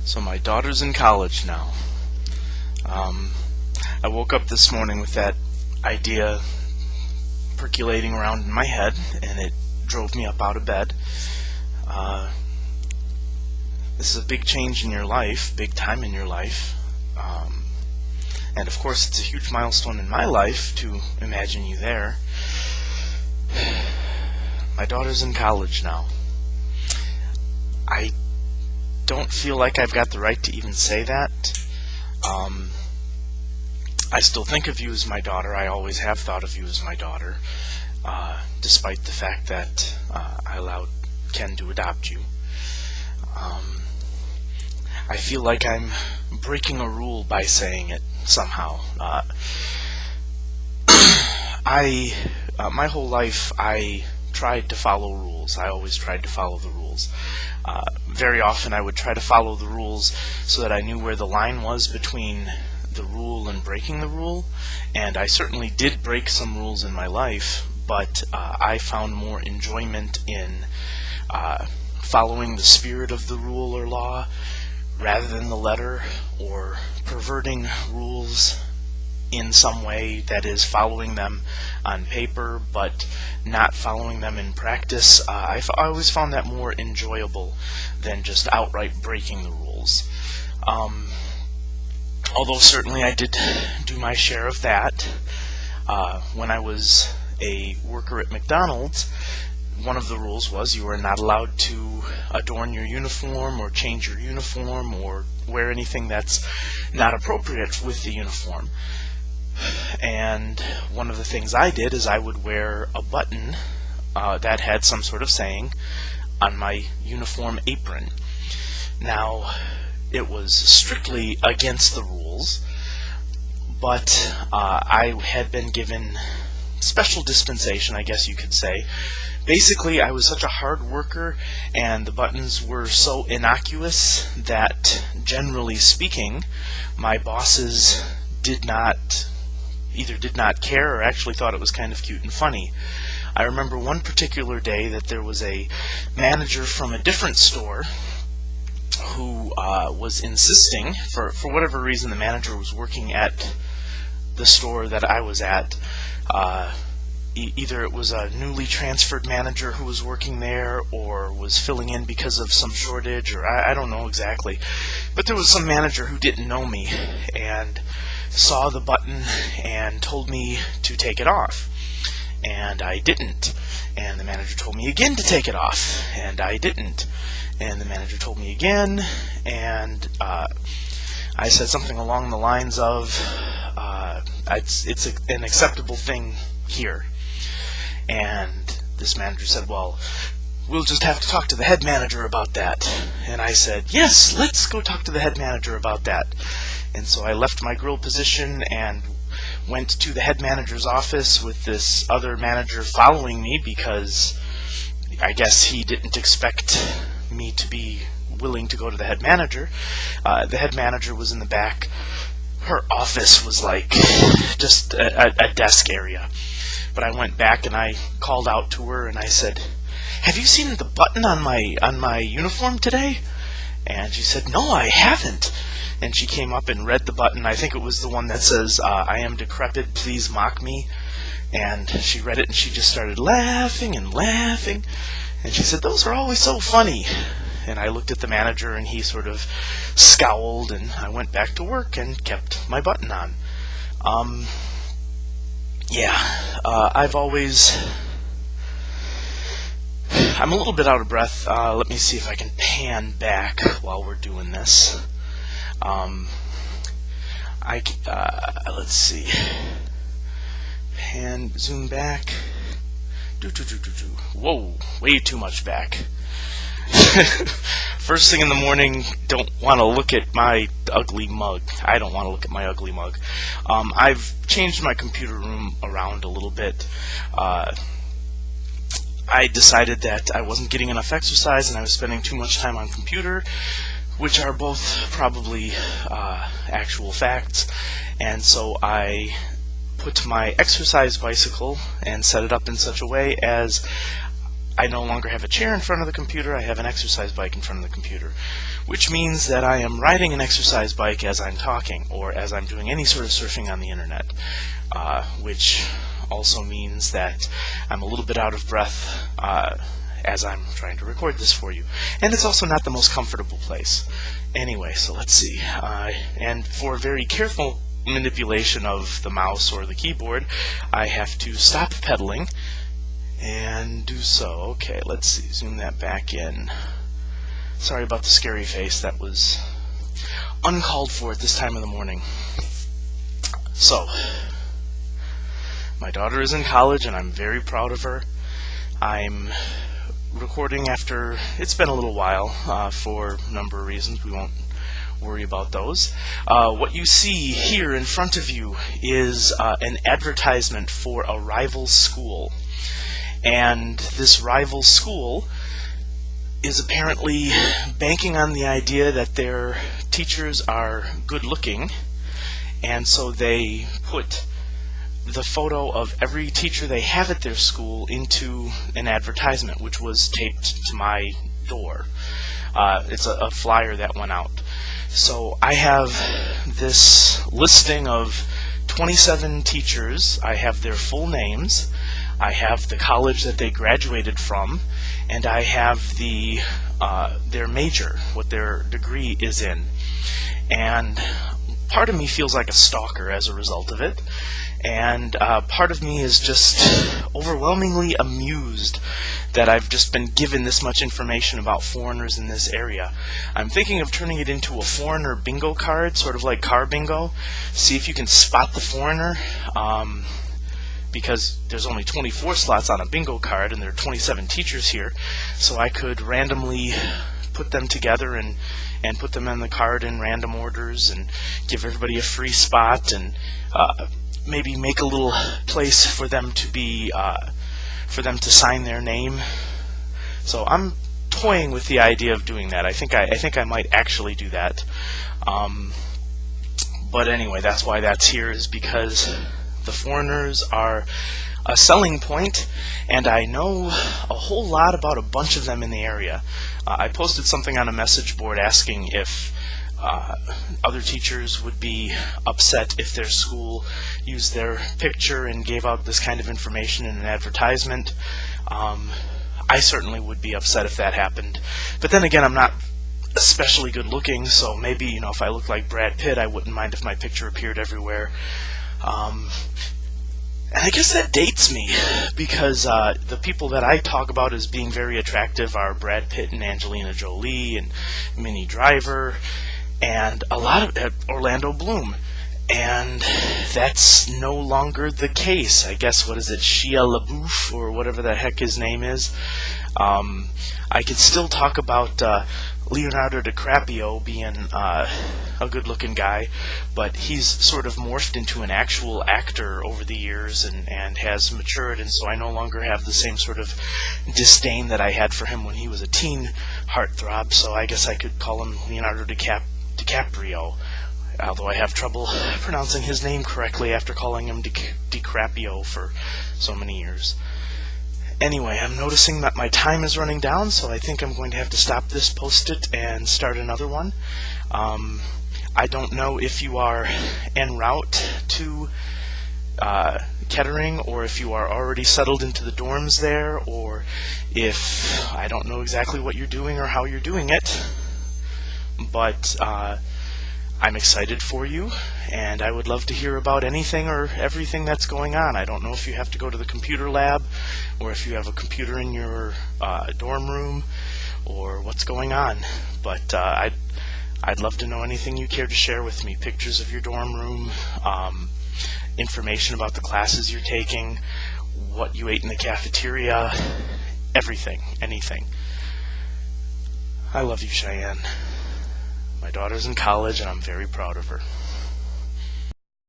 So my daughter's in college now. I woke up this morning with that idea percolating around in my head, and it drove me up out of bed. This is a big change in your life, big time in your life. And of course it's a huge milestone in my life to imagine you there. My daughter's in college now. I don't feel like I've got the right to even say that. I still think of you as my daughter. I always have thought of you as my daughter, despite the fact that I allowed Ken to adopt you. I feel like I'm breaking a rule by saying it somehow. My whole life I tried to follow rules. I always tried to follow the rules. Very often I would try to follow the rules so that I knew where the line was between the rule and breaking the rule, and I certainly did break some rules in my life, but I found more enjoyment in following the spirit of the rule or law rather than the letter, or perverting rules in some way, that is, following them on paper but not following them in practice. I always found that more enjoyable than just outright breaking the rules. Although certainly I did do my share of that. When I was a worker at McDonald's, one of the rules was you were not allowed to adorn your uniform or change your uniform or wear anything that's not appropriate with the uniform. And one of the things I did is I would wear a button that had some sort of saying on my uniform apron. Now, it was strictly against the rules, but I had been given special dispensation, I guess you could say. Basically, I was such a hard worker, and the buttons were so innocuous that, generally speaking, my bosses either did not care or actually thought it was kind of cute and funny. I remember one particular day that there was a manager from a different store who was insisting, for whatever reason the manager was working at the store that I was at. Either it was a newly transferred manager who was working there or was filling in because of some shortage, or I don't know exactly. But there was some manager who didn't know me and saw the button and told me to take it off. And I didn't. And the manager told me again to take it off. And I didn't. And the manager told me again. And I said something along the lines of, it's an acceptable thing here. And this manager said, well, we'll just have to talk to the head manager about that. And I said, yes, let's go talk to the head manager about that. And so I left my grill position and went to the head manager's office with this other manager following me, because I guess he didn't expect me to be willing to go to the head manager. The head manager was in the back. Her office was like just a desk area. But I went back and I called out to her and I said, have you seen the button on my uniform today? And she said, no, I haven't. And she came up and read the button. I think it was the one that says, I am decrepit, please mock me. And she read it and she just started laughing and laughing. And she said, those are always so funny. And I looked at the manager and he sort of scowled, and I went back to work and kept my button on. I'm a little bit out of breath. Let me see if I can pan back while we're doing this. Let's see. Zoom back. Whoa, way too much back. First thing in the morning, don't want to look at my ugly mug. I don't want to look at my ugly mug. I've changed my computer room around a little bit. I decided that I wasn't getting enough exercise and I was spending too much time on computer, which are both probably actual facts. And so I put my exercise bicycle and set it up in such a way as I no longer have a chair in front of the computer, I have an exercise bike in front of the computer, which means that I am riding an exercise bike as I'm talking, or as I'm doing any sort of surfing on the internet, which also means that I'm a little bit out of breath as I'm trying to record this for you. And it's also not the most comfortable place. Anyway, so let's see. And for very careful manipulation of the mouse or the keyboard, I have to stop pedaling and do so. Okay, let's see. Zoom that back in. Sorry about the scary face. That was uncalled for at this time of the morning. So, my daughter is in college and I'm very proud of her. I'm recording after it's been a little while for a number of reasons. We won't worry about those. What you see here in front of you is an advertisement for a rival school. And this rival school is apparently banking on the idea that their teachers are good looking, and so they put the photo of every teacher they have at their school into an advertisement, which was taped to my door. It's a flyer that went out. So I have this listing of 27 teachers. I have their full names. I have the college that they graduated from, and I have their major, what their degree is in. And part of me feels like a stalker as a result of it, and part of me is just overwhelmingly amused that I've just been given this much information about foreigners in this area. I'm thinking of turning it into a foreigner bingo card, sort of like car bingo. See if you can spot the foreigner. Because there's only 24 slots on a bingo card and there are 27 teachers here, so I could randomly put them together and put them on the card in random orders and give everybody a free spot, and maybe make a little place for them to sign their name. So I'm toying with the idea of doing that. I think I might actually do that. But anyway, that's why that's here, is because the foreigners are a selling point, and I know a whole lot about a bunch of them in the area. I posted something on a message board asking if other teachers would be upset if their school used their picture and gave out this kind of information in an advertisement. I certainly would be upset if that happened. But then again, I'm not especially good looking, so maybe, if I looked like Brad Pitt, I wouldn't mind if my picture appeared everywhere. And I guess that dates me, because the people that I talk about as being very attractive are Brad Pitt and Angelina Jolie and Minnie Driver and a lot of Orlando Bloom. And that's no longer the case. I guess, what is it, Shia LaBeouf, or whatever the heck his name is. I could still talk about Leonardo DiCaprio being a good-looking guy, but he's sort of morphed into an actual actor over the years and has matured, and so I no longer have the same sort of disdain that I had for him when he was a teen heartthrob, so I guess I could call him Leonardo DiCaprio, although I have trouble pronouncing his name correctly after calling him DiCaprio for so many years. Anyway, I'm noticing that my time is running down, so I think I'm going to have to stop this, post it, and start another one. I don't know if you are en route to Kettering, or if you are already settled into the dorms there, or if I don't know exactly what you're doing or how you're doing it, but I'm excited for you, and I would love to hear about anything or everything that's going on. I don't know if you have to go to the computer lab, or if you have a computer in your dorm room, or what's going on, but I'd love to know anything you care to share with me. Pictures of your dorm room, information about the classes you're taking, what you ate in the cafeteria, everything, anything. I love you, Cheyenne. My daughter's in college, and I'm very proud of her.